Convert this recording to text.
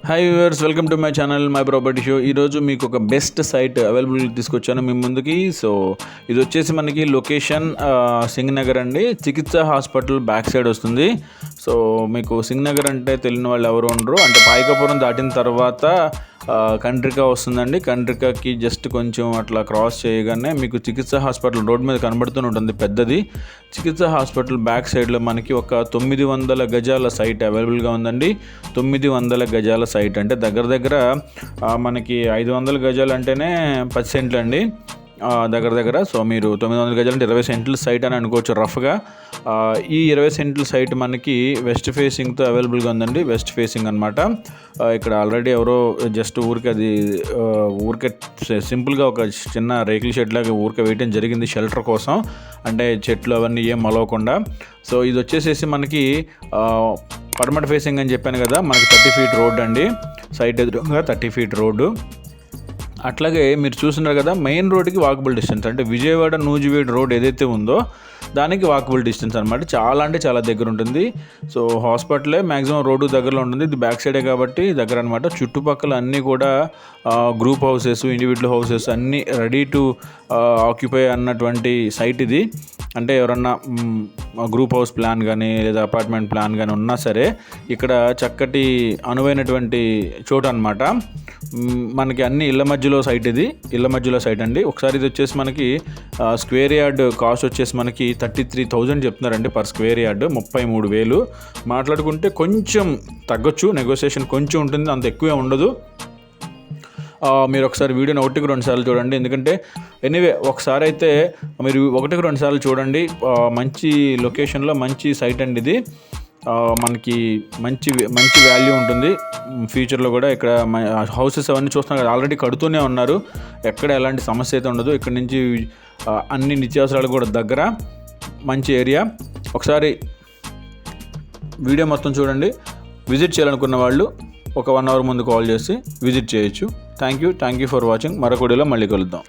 Hi viewers, welcome to my channel my property show. ఈరోజు మీకు ఒక బెస్ట్ సైట్ అవైలబుల్ తీసుకొచ్చాను మీ ముందుకి. సో ఇది వచ్చేసి మనకి లొకేషన్ సింగనగర్ అండి. చికిత్స హాస్పిటల్ బ్యాక్ సైడ్ వస్తుంది. సో మీకు సింగనగర్ అంటే తెలియని వాళ్ళు ఎవరు ఉండరు. అంటే పాయకపురం దాటిన తర్వాత కండ్రిక వస్తుందండి. కండ్రికకి జస్ట్ కొంచెం అట్లా క్రాస్ చేయగానే మీకు చికిత్స హాస్పిటల్ రోడ్ మీద కనబడుతూనే ఉంటుంది పెద్దది. చికిత్స హాస్పిటల్ బ్యాక్ సైడ్లో మనకి ఒక 900 గజాల సైట్ అవైలబుల్గా ఉందండి. 900 గజాల సైట్ అంటే దగ్గర మనకి 500 గజాలు అంటేనే 10 సెంట్లు అండి దగ్గర. సో మీరు 900 గజాలు అంటే 20 సెంట్ల సైట్ అని అనుకోవచ్చు రఫ్గా. ఈ 20 సెంట్ల సైట్ మనకి వెస్ట్ ఫేసింగ్తో అవైలబుల్గా ఉందండి. వెస్ట్ ఫేసింగ్ అనమాట. ఇక్కడ ఆల్రెడీ ఎవరో జస్ట్ ఊరికే సింపుల్గా ఒక చిన్న రేకుల షెడ్ లాగా ఊరికే వేయటం జరిగింది షెల్టర్ కోసం, అంటే చెట్లు అవన్నీ ఏం మలవకుండా. సో ఇది వచ్చేసేసి మనకి పడమట ఫేసింగ్ అని చెప్పాను కదా, మనకి 30 ఫీట్ రోడ్ అండి. సైట్ ఎదురుగా 30 ఫీట్ రోడ్డు. అట్లాగే మీరు చూస్తున్నారు కదా, మెయిన్ రోడ్కి వాకబుల్ డిస్టెన్స్, అంటే విజయవాడ నూజివీడు రోడ్ ఏదైతే ఉందో దానికి వాకబుల్ డిస్టెన్స్ అనమాట. చాలా అంటే చాలా దగ్గర ఉంటుంది. సో హాస్పిటలే మ్యాక్సిమం రోడ్డు దగ్గరలో ఉంటుంది. ఇది బ్యాక్ సైడే కాబట్టి దగ్గర అనమాట. చుట్టుపక్కల అన్నీ కూడా గ్రూప్ హౌసెస్, ఇండివిజువల్ హౌసెస్ అన్నీ రెడీ టు ఆక్యుపై అన్నటువంటి సైట్ ఇది. అంటే ఎవరన్నా గ్రూప్ హౌస్ ప్లాన్ కానీ లేదా అపార్ట్మెంట్ ప్లాన్ కానీ ఉన్నా సరే ఇక్కడ చక్కటి అనువైనటువంటి చోటు అనమాట. మనకి అన్ని ఇళ్ళ మధ్యలో సైట్, ఇది ఇళ్ళ మధ్యలో సైట్ అండి. ఒకసారి ఇది వచ్చేసి మనకి స్క్వేర్ యార్డ్ కాస్ట్ వచ్చేసి మనకి 33,000 చెప్తున్నారండి పర్ స్క్వేర్ యార్డ్. 33,000 మాట్లాడుకుంటే కొంచెం తగ్గొచ్చు, నెగోసియేషన్ కొంచెం ఉంటుంది, అంత ఎక్కువే ఉండదు. మీరు ఒకసారి వీడియోని 1-2 సార్లు చూడండి. ఎందుకంటే ఎనీవే ఒకసారి అయితే మీరు 1-2 సార్లు చూడండి. మంచి లొకేషన్లో మంచి సైట్ అండి ఇది. మనకి మంచి వాల్యూ ఉంటుంది ఫ్యూచర్లో కూడా. ఇక్కడ హౌసెస్ అవన్నీ చూస్తున్నాం కదా, ఆల్రెడీ కడుతూనే ఉన్నారు. ఎక్కడ ఎలాంటి సమస్య అయితే ఉండదు. ఇక్కడ నుంచి అన్ని నిత్యావసరాలు కూడా దగ్గర, మంచి ఏరియా. ఒకసారి వీడియో మొత్తం చూడండి. విజిట్ చేయాలనుకున్న వాళ్ళు ఒక 1 అవర్ ముందు కాల్ చేసి విజిట్ చేయొచ్చు. Thank you for watching. మరొక వీడియోలో మళ్ళీ కలుద్దాం.